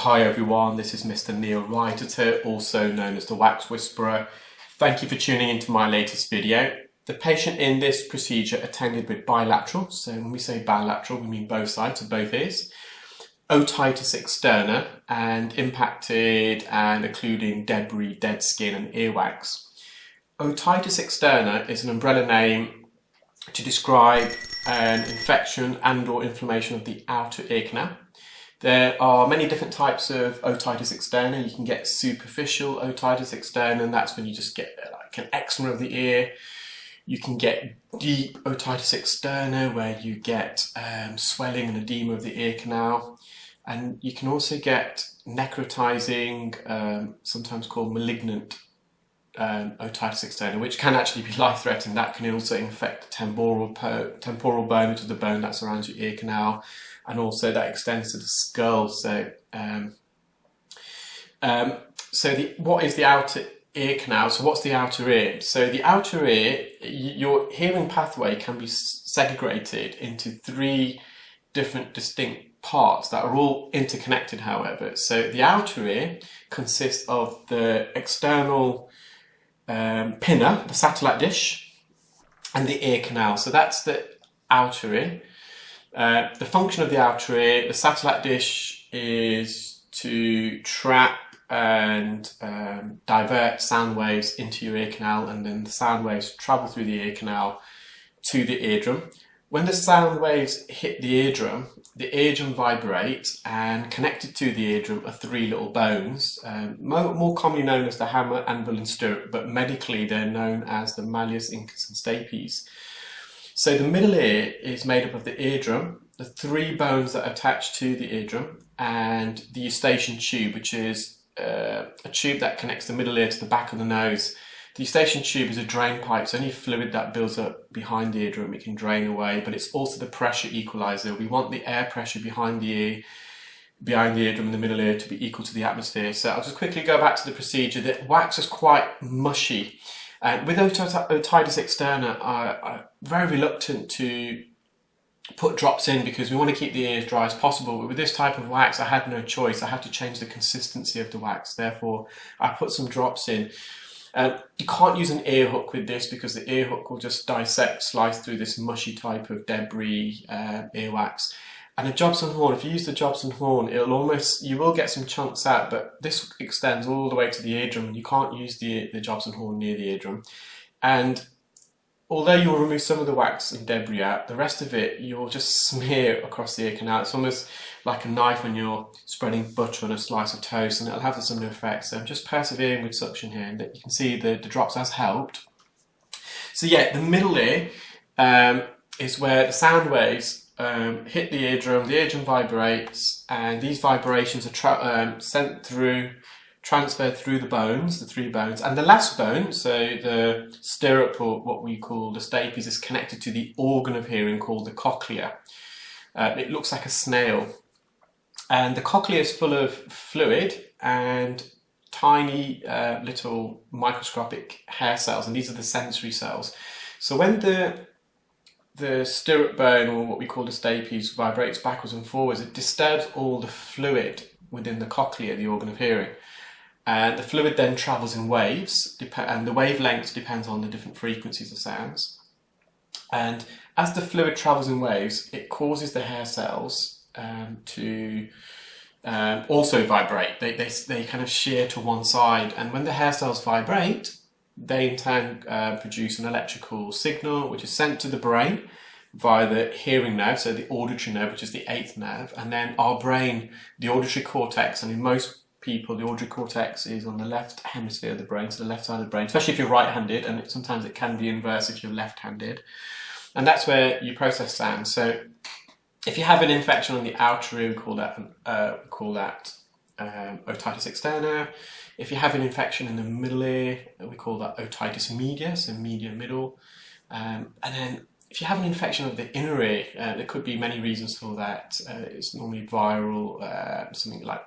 Hi everyone, this is Mr Neel Raithatha, also known as the Wax Whisperer. Thank you for tuning into my latest video. The patient in this procedure attended with bilateral, so when we say bilateral we mean both sides of both ears, otitis externa and impacted and occluding debris, dead skin and earwax. Otitis externa is an umbrella name to describe an infection and or inflammation of the outer ear canal. There are many different types of otitis externa. You can get superficial otitis externa, and that's when you just get like an eczema of the ear. You can get deep otitis externa, where you get swelling and edema of the ear canal. And you can also get necrotizing, sometimes called malignant otitis externa, which can actually be life-threatening. That can also infect the temporal bone, which is the bone that surrounds your ear canal, and also that extends to the skull. So, what is the outer ear canal? So what's the outer ear? So the outer ear, your hearing pathway can be segregated into three different distinct parts that are all interconnected, however. So the outer ear consists of the external pinna, the satellite dish, and the ear canal. So that's the outer ear. The function of the outer ear, the satellite dish, is to trap and divert sound waves into your ear canal, and then the sound waves travel through the ear canal to the eardrum. When the sound waves hit the eardrum vibrates, and connected to the eardrum are three little bones, more commonly known as the hammer, anvil and stirrup, but medically they're known as the malleus, incus and stapes. So the middle ear is made up of the eardrum, the three bones that attach to the eardrum, and the eustachian tube, which is a tube that connects the middle ear to the back of the nose. The eustachian tube is a drain pipe, so any fluid that builds up behind the eardrum, it can drain away, but it's also the pressure equalizer. We want the air pressure behind the ear, behind the eardrum and the middle ear to be equal to the atmosphere. So I'll just quickly go back to the procedure. The wax is quite mushy. And with otitis externa, I'm very reluctant to put drops in because we want to keep the ears dry as possible. But with this type of wax, I had no choice. I had to change the consistency of the wax. Therefore, I put some drops in. You can't use an ear hook with this because the ear hook will just dissect, slice through this mushy type of debris, earwax. And a jobson horne, if you use the jobson horne, you will get some chunks out, but this extends all the way to the eardrum, and you can't use the jobson horne near the eardrum. And although you'll remove some of the wax and debris out, the rest of it you'll just smear across the ear canal. It's almost like a knife when you're spreading butter on a slice of toast, and it'll have a similar effect. So I'm just persevering with suction here, and you can see the drops has helped. So yeah, the middle ear is where the sound waves hit the eardrum vibrates, and these vibrations are transferred through the bones, the three bones, and the last bone, so the stirrup, or what we call the stapes, is connected to the organ of hearing called the cochlea. It looks like a snail, and the cochlea is full of fluid and tiny little microscopic hair cells, and these are the sensory cells. So when the stirrup bone, or what we call the stapes, vibrates backwards and forwards, it disturbs all the fluid within the cochlea, the organ of hearing. And the fluid then travels in waves, and the wavelengths depends on the different frequencies of sounds. And as the fluid travels in waves, it causes the hair cells to also vibrate. They kind of shear to one side, and when the hair cells vibrate, they in turn produce an electrical signal which is sent to the brain via the hearing nerve, so the auditory nerve, which is the 8th nerve, and then our brain, the auditory cortex, and in most people the auditory cortex is on the left hemisphere of the brain, so the left side of the brain, especially if you're right-handed, and sometimes it can be inverse if you're left-handed, and that's where you process sound. So if you have an infection on the outer ear, we call that otitis externa. If you have an infection in the middle ear, we call that otitis media, so media middle. And then if you have an infection of the inner ear, there could be many reasons for that. It's normally viral, something like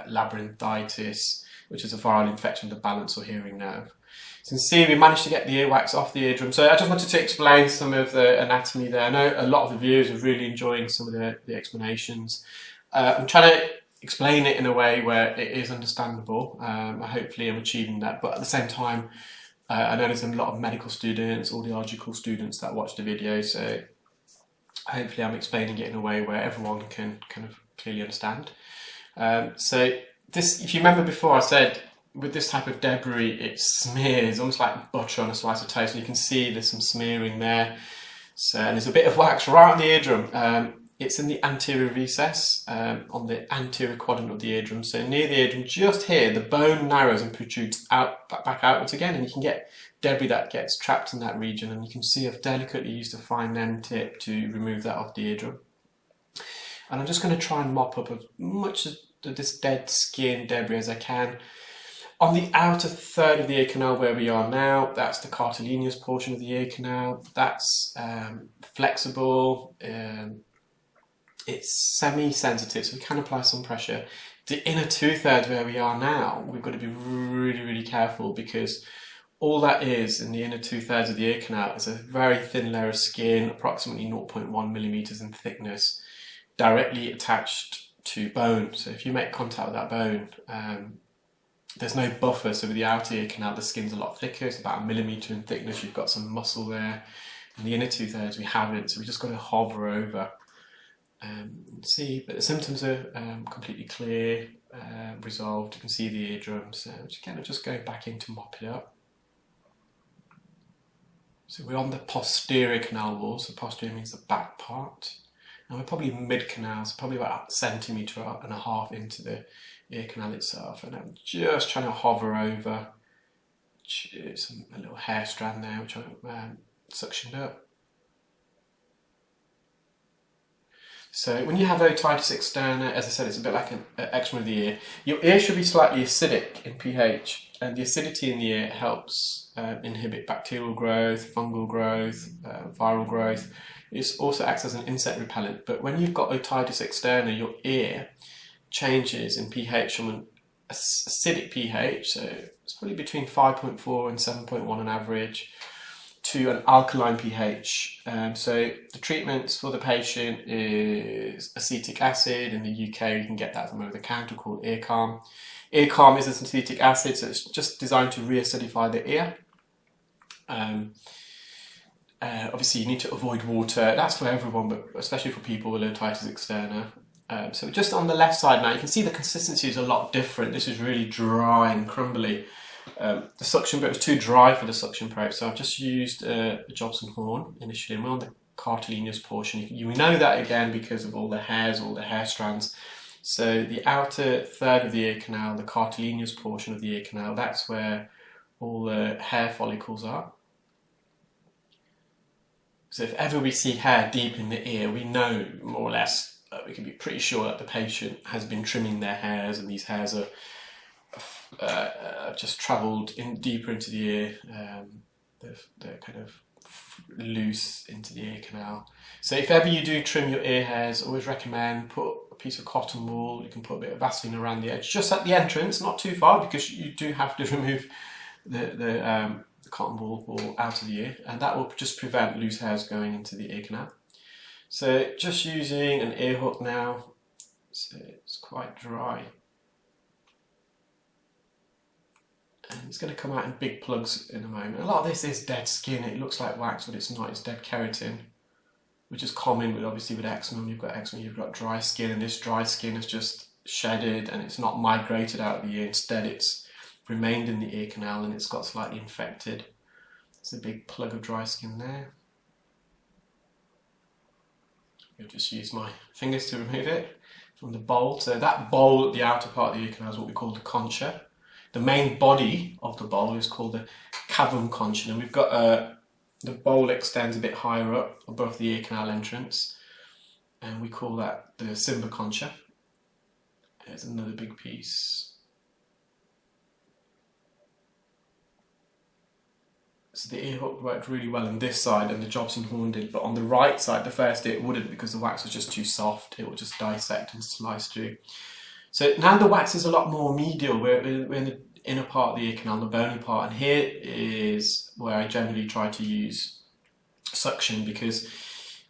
labyrinthitis, which is a viral infection of the balance or hearing nerve. So you can see we managed to get the earwax off the eardrum. So I just wanted to explain some of the anatomy there. I know a lot of the viewers are really enjoying some of the explanations. I'm trying to explain it in a way where it is understandable. Hopefully I'm achieving that, but at the same time, I know there's a lot of medical students, audiological students that watch the video, so hopefully I'm explaining it in a way where everyone can kind of clearly understand. So this, if you remember before, I said with this type of debris, it smears almost like butter on a slice of toast, and you can see there's some smearing there. So, and there's a bit of wax right on the eardrum. It's in the anterior recess, on the anterior quadrant of the eardrum. So near the eardrum, just here, the bone narrows and protrudes out, back outwards again, and you can get debris that gets trapped in that region. And you can see I've delicately used a fine end tip to remove that off the eardrum. And I'm just going to try and mop up as much of this dead skin debris as I can. On the outer third of the ear canal where we are now, that's the cartilaginous portion of the ear canal. That's flexible. It's semi-sensitive, so we can apply some pressure. The inner two-thirds where we are now, we've got to be really, really careful, because all that is in the inner two-thirds of the ear canal is a very thin layer of skin, approximately 0.1 millimeters in thickness, directly attached to bone. So if you make contact with that bone, there's no buffer. So with the outer ear canal, the skin's a lot thicker. It's about 1 millimeter in thickness. You've got some muscle there. In the inner two-thirds, we haven't. So we just got to hover over. See, but the symptoms are completely clear, resolved. You can see the eardrum. So just going back in to mop it up. So we're on the posterior canal wall. So posterior means the back part. And we're probably mid-canal, so probably about 1.5 centimeters into the ear canal itself. And I'm just trying to hover over a little hair strand there, which I've suctioned up. So when you have otitis externa, as I said, it's a bit like an eczema of the ear. Your ear should be slightly acidic in pH, and the acidity in the ear helps inhibit bacterial growth, fungal growth, viral growth. It also acts as an insect repellent. But when you've got otitis externa, your ear changes in pH from an acidic pH, so it's probably between 5.4 and 7.1 on average, to an alkaline pH. So the treatments for the patient is acetic acid. In the UK, you can get that from over the counter, called Ear Calm. Ear Calm is a acetic acid, so it's just designed to re-acidify the ear. Obviously, you need to avoid water. That's for everyone, but especially for people with otitis externa. So just on the left side now, you can see the consistency is a lot different. This is really dry and crumbly. The suction bit was too dry for the suction probe, so I've just used a Jobson horne initially, and we're on the cartilaginous portion. You know that again because of all the hairs, all the hair strands. So the outer third of the ear canal, the cartilaginous portion of the ear canal, that's where all the hair follicles are. So if ever we see hair deep in the ear, we know more or less, we can be pretty sure that the patient has been trimming their hairs, and these hairs are just travelled in deeper into the ear. They're kind of loose into the ear canal. So if ever you do trim your ear hairs, always recommend put a piece of cotton wool. You can put a bit of Vaseline around the edge, just at the entrance, not too far, because you do have to remove the cotton wool out of the ear, and that will just prevent loose hairs going into the ear canal. So just using an ear hook now. So it's quite dry. And it's going to come out in big plugs in a moment. A lot of this is dead skin. It looks like wax, but it's not. It's dead keratin, which is common with, obviously, with eczema. When you've got eczema, you've got dry skin, and this dry skin is just shedded and it's not migrated out of the ear. Instead, it's remained in the ear canal and it's got slightly infected. There's a big plug of dry skin there. I'll just use my fingers to remove it from the bowl. So that bowl at the outer part of the ear canal is what we call the concha. The main body of the bowl is called the cavum concha, and we've got the bowl extends a bit higher up above the ear canal entrance, and we call that the cymba concha. There's another big piece. So the ear hook worked really well on this side, and the Jobson horne did, but on the right side, the first ear, it wouldn't, because the wax was just too soft. It would just dissect and slice through. So now the wax is a lot more medial. We're in the inner part of the ear canal, the bony part, and here is where I generally try to use suction, because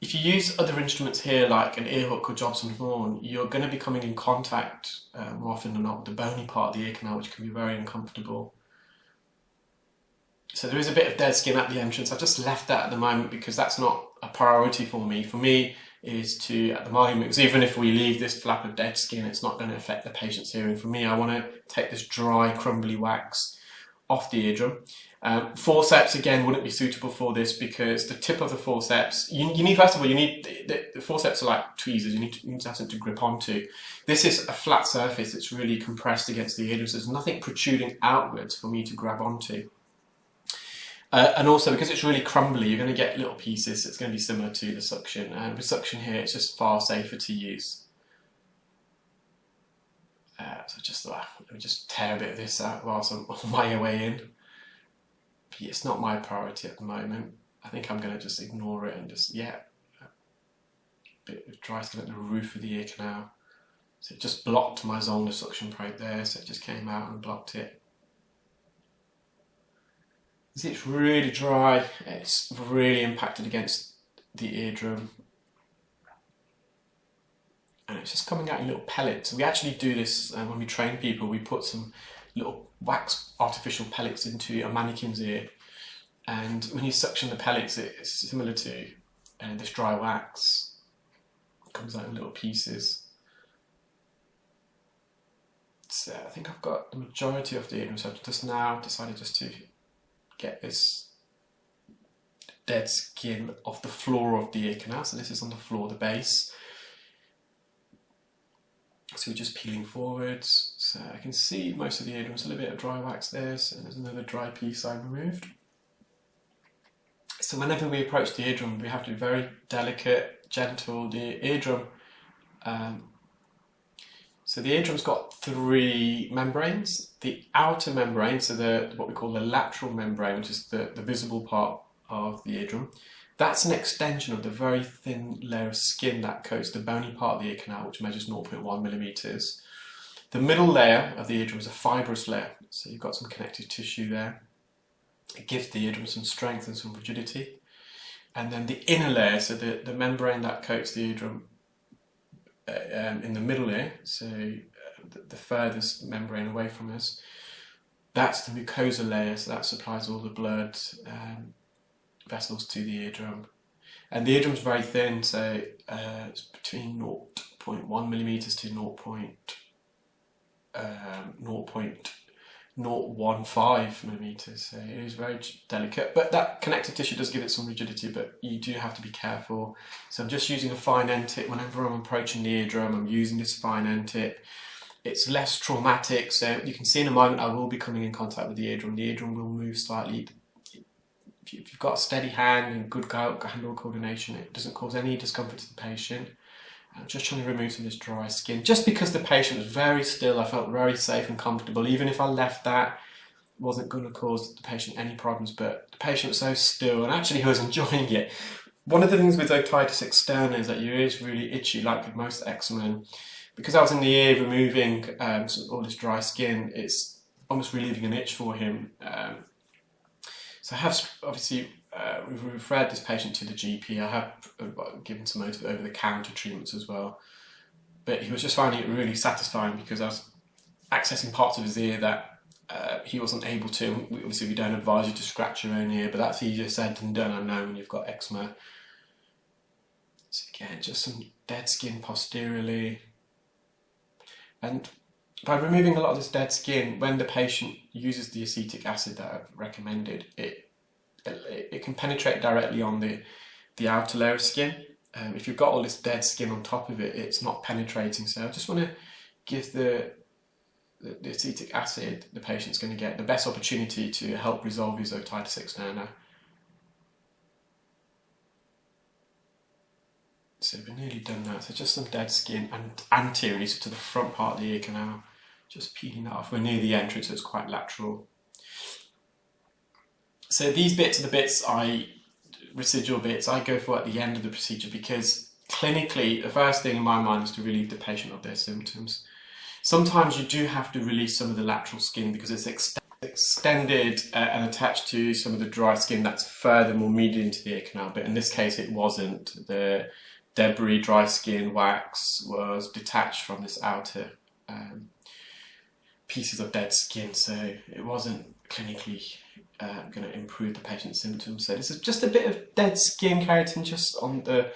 If you use other instruments here, like an ear hook or jobson horn, you're going to be coming in contact more often than not with the bony part of the ear canal, which can be very uncomfortable. So there is a bit of dead skin at the entrance. I've just left that at the moment because that's not a priority for me. For me, is to, at the moment, because even if we leave this flap of dead skin, it's not going to affect the patient's hearing. For me, I want to take this dry, crumbly wax off the eardrum. Forceps, again, wouldn't be suitable for this because the tip of the forceps, you need, first of all, you need, the forceps are like tweezers, you need to have something to grip onto. This is a flat surface, it's really compressed against the eardrum, so there's nothing protruding outwards for me to grab onto. And also, because it's really crumbly, you're going to get little pieces. It's going to be similar to the suction. And with suction here, it's just far safer to use. So just let me just tear a bit of this out whilst I'm on my way in. But it's not my priority at the moment. I think I'm going to just ignore it and just, a bit of dry skin at the roof of the ear canal. So it just blocked my Zollner suction probe there, so it just came out and blocked it. See, it's really dry, it's really impacted against the eardrum, and it's just coming out in little pellets. We actually do this when we train people. We put some little wax artificial pellets into a mannequin's ear, and when you suction the pellets, it's similar to this dry wax. It comes out in little pieces. So I think I've got the majority of the eardrum, so I've just now decided just to get this dead skin off the floor of the ear canal. So this is on the floor, the base. So we're just peeling forwards. So I can see most of the eardrums, a little bit of dry wax there, so there's another dry piece I removed. So whenever we approach the eardrum, we have to be very delicate, gentle. The eardrum, so the eardrum's got three membranes. The outer membrane, so what we call the lateral membrane, which is the visible part of the eardrum, that's an extension of the very thin layer of skin that coats the bony part of the ear canal, which measures 0.1 millimeters. The middle layer of the eardrum is a fibrous layer, so you've got some connective tissue there. It gives the eardrum some strength and some rigidity. And then the inner layer, so the membrane that coats the eardrum in the middle ear, so the furthest membrane away from us, that's the mucosa layer, so that supplies all the blood vessels to the eardrum. And the eardrum's very thin, so it's between 0.1 millimeters to 0.015 millimeters, so it is very delicate, but that connective tissue does give it some rigidity, but you do have to be careful. So I'm just using a fine end tip whenever I'm approaching the eardrum. I'm using this fine end tip. It's less traumatic, so you can see in a moment I will be coming in contact with the eardrum. The eardrum will move slightly. If you've got a steady hand and good hand-eye coordination, it doesn't cause any discomfort to the patient. I'm just trying to remove some of this dry skin. Just because the patient was very still, I felt very safe and comfortable. Even if I left that, it wasn't going to cause the patient any problems, but the patient was so still, and actually he was enjoying it. One of the things with otitis externa is that your ear is really itchy, like with most eczema. Because I was in the ear removing all this dry skin, it's almost relieving an itch for him. So I have obviously we've referred this patient to the GP. I have given some over-the-counter treatments as well. But he was just finding it really satisfying because I was accessing parts of his ear that he wasn't able to. Obviously, we don't advise you to scratch your own ear, but that's easier said than done, I know, when you've got eczema. So again, just some dead skin posteriorly. And by removing a lot of this dead skin, when the patient uses the acetic acid that I've recommended, it can penetrate directly on the outer layer of skin. If you've got all this dead skin on top of it, it's not penetrating. So I just want to give the acetic acid the patient's going to get the best opportunity to help resolve his otitis externa. So we're nearly done now. So just some dead skin and anteriorly, so to the front part of the ear canal, just peeling that off. We're near the entrance, so it's quite lateral. So these bits are the bits residual bits I go for at the end of the procedure, because clinically the first thing in my mind is to relieve the patient of their symptoms. Sometimes you do have to release some of the lateral skin because it's extended and attached to some of the dry skin that's further more medial into the ear canal, but in this case it wasn't. The debris, dry skin, wax was detached from this outer pieces of dead skin, so it wasn't clinically going to improve the patient's symptoms. So this is just a bit of dead skin keratin just on the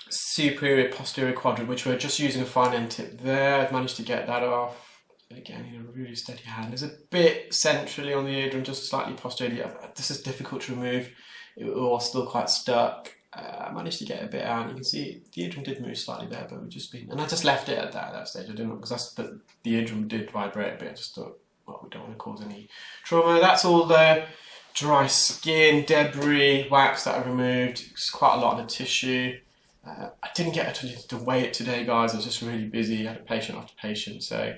superior posterior quadrant, which we're just using a fine end tip there. I've managed to get that off. Again, in a really steady hand. There's a bit centrally on the eardrum, just slightly posteriorly. This is difficult to remove. It was still quite stuck. I managed to get a bit out. You can see the eardrum did move slightly there, but we've just been, and I just left it at that stage. I didn't, because the eardrum did vibrate a bit. I just thought, well, we don't want to cause any trauma. That's all the dry skin, debris, wax that I removed. It's quite a lot on the tissue. I didn't get to weigh it today, guys. I was just really busy. I had a patient after patient, so.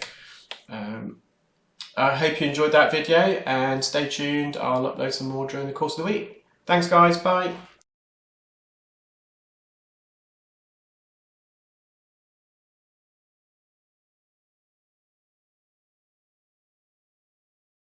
I hope you enjoyed that video, and stay tuned. I'll upload some more during the course of the week. Thanks guys, bye.